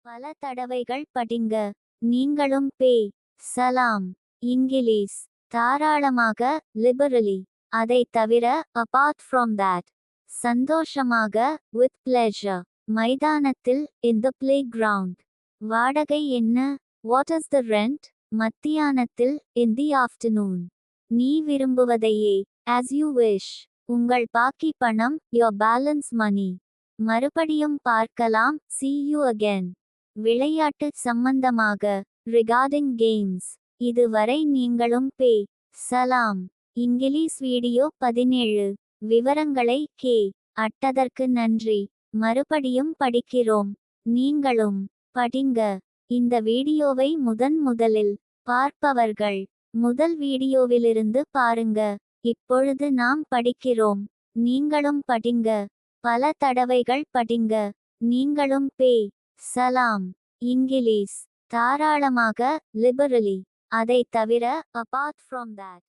பல தடவைகள் படிங்க. நீங்களும் பே. சலாம். இங்கிலீஷ். தாராளமாக, லிபரலி. அதை தவிர, apart from that. சந்தோஷமாக, with pleasure. மைதானத்தில், in the playground. வாடகை என்ன? What is the rent? மத்தியானத்தில், in the afternoon. நீ விரும்புவதையே, as you wish. உங்கள் பாக்கி பணம், your balance money. மறுபடியும் பார்க்கலாம், see you again. விளையாட்டு சம்பந்தமாக, regarding games. இதுவரை நீங்களும் பே. சலாம். English video 17. விவரங்களை கே. அட்டதற்கு நன்றி. மறுபடியும் படிக்கிறோம். நீங்களும் படிங்க. இந்த வீடியோவை முதலில் பார்ப்பவர்கள் முதல் வீடியோவிலிருந்து பாருங்க. இப்பொழுது நாம் படிக்கிறோம். நீங்களும் படிங்க. பல தடவைகள் படிங்க. நீங்களும் பே. சலாம். இங்கிலீஷ். தாராளமாக, லிபரலி. அதை தவிர, apart from that.